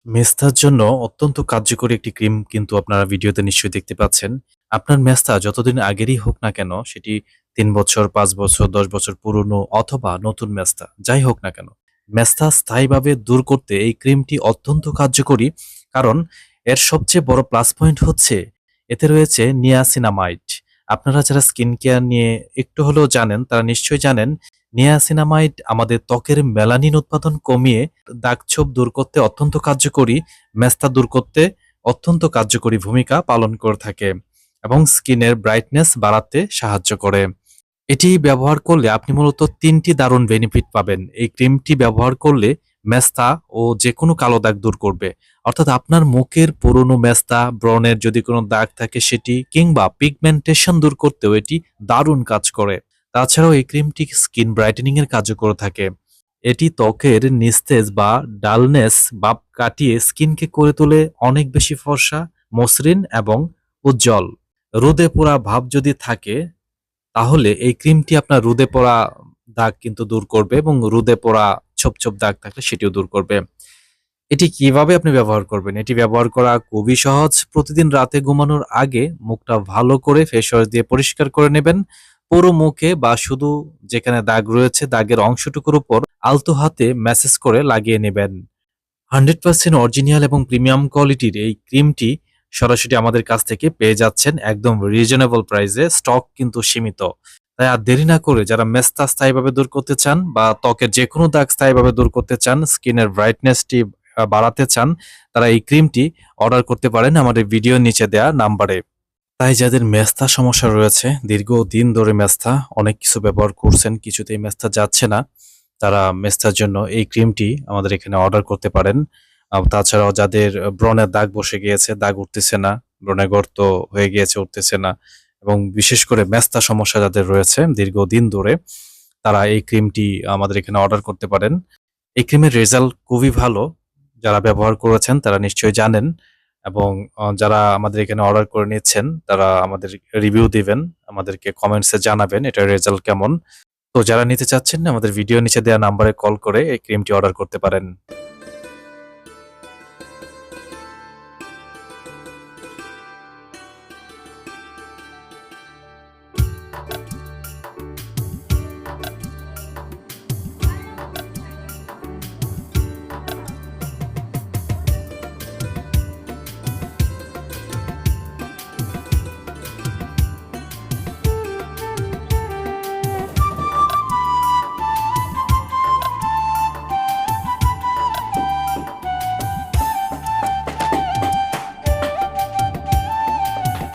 মেস্তার জন্য অত্যন্ত কার্যকরী একটি ক্রিম কিন্তু আপনারা ভিডিওতে নিশ্চয়ই দেখতে পাচ্ছেন। আপনার মেস্তা যতদিন আগেরই হোক না কেন, সেটি ৩ বছর, ৫ বছর, ১০ বছর পুরনো অথবা নতুন মেস্তা, যাই হোক না কেন। মেস্তা স্থায়ীভাবে দূর করতে এই ক্রিমটি অত্যন্ত কার্যকরী। কারণ এর সবচেয়ে বড় প্লাস পয়েন্ট হচ্ছে এতে রয়েছে নিয়াসিনামাইড। আপনারা যারা স্কিন কেয়ার নিয়ে একটু হলেও জানেন, তারা নিশ্চয়ই জানেন নিয়াসিনামাইড আমাদের ত্বকের মেলানিন উৎপাদন কমিয়ে দাগছোপ দূর করতে অত্যন্ত কার্যকরী, মেস্তা দূর করতে অত্যন্ত কার্যকরী ভূমিকা পালন করে থাকে এবং স্কিনের ব্রাইটনেস বাড়াতে সাহায্য করে। এটি ব্যবহার করলে আপনি মূলত ৩টি দারুণ বেনিফিট পাবেন। এই ক্রিমটি ব্যবহার করলে মেস্তা ও যেকোনো কালো দাগ দূর করবে। অর্থাৎ আপনার মুখের পুরনো মেস্তা, ব্রণের যদি কোনো দাগ থাকে সেটি, কিংবা পিগমেন্টেশন দূর করতেও এটি দারুণ কাজ করে। তাছাড়াও এই ক্রিমটি স্কিন ব্রাইটেনিং এর কাজও করে থাকে। এটি ত্বকের নিস্তেজ বা ডালনেস ভাব কাটিয়ে স্কিনকে করে তোলে অনেক বেশি ফর্সা, মসৃণ এবং উজ্জ্বল। রোদে পোড়া ভাব যদি থাকে, তাহলে এই ক্রিমটি আপনার রোদে পোড়া দাগ কিন্তু দূর করবে এবং রোদে পোড়া ছোপ ছোপ দাগ থাকলে সেটিও দূর করবে। এটি কিভাবে আপনি ব্যবহার করবেন? এটি ব্যবহার করা খুবই সহজ। প্রতিদিন রাতে ঘুমানোর আগে মুখটা ভালো করে ফেস ওয়াশ দিয়ে পরিষ্কার করে নেবেন। পুরো মুখে বা শুধু যেখানে দাগ রয়েছে দাগের অংশটুকুর উপর আলতো হাতে ম্যাসেজ করে লাগিয়ে নেবেন। 100% অরিজিনাল এবং প্রিমিয়াম কোয়ালিটির এই ক্রিমটি সরাসরি আমাদের কাছ থেকে পেয়ে যাচ্ছেন একদম রিজনেবল প্রাইসে। স্টক কিন্তু সীমিত। তাই আর দেরি না করে যারা মেস্তা স্থায়ীভাবে দূর করতে চান বা ত্বকের যেকোনো দাগ স্থায়ীভাবে দূর করতে চান, স্কিনের ব্রাইটনেসটি বাড়াতে চান, তারা এই ক্রিমটি অর্ডার করতে পারেন আমাদের ভিডিওর নিচে দেয়া নাম্বারে। তাই যাদের মেস্তা সমস্যা রয়েছে, দীর্ঘদিন ধরে মেস্তা অনেক কিছু ব্যবহার করছেন, কিছুতেই মেস্তা যাচ্ছে না, তারা মেস্তার জন্য এই ক্রিমটি আমাদের এখানে অর্ডার করতে পারেন। তাছাড়াও যাদের ব্রণের দাগ বসে গিয়েছে, দাগ উঠতেছে না, ব্রণে গর্ত হয়ে গিয়েছে, উঠতেছে না, এবং বিশেষ করে মেস্তা সমস্যা যাদের রয়েছে দীর্ঘদিন ধরে, তারা এই ক্রিমটি আমাদের এখানে অর্ডার করতে পারেন। এই ক্রিমের রেজাল্ট খুবই ভালো। যারা ব্যবহার করেছেন তারা নিশ্চয়ই জানেন, এবং যারা আমাদের এখানে অর্ডার করে নিচ্ছেন তারা আমাদের রিভিউ দিবেন, আমাদেরকে কমেন্টসে জানাবেন এটার রেজাল্ট কেমন। তো যারা নিতে চাচ্ছেন আমাদের ভিডিও নিচে দেওয়া নাম্বারে কল করে এই ক্রিমটি অর্ডার করতে পারেন।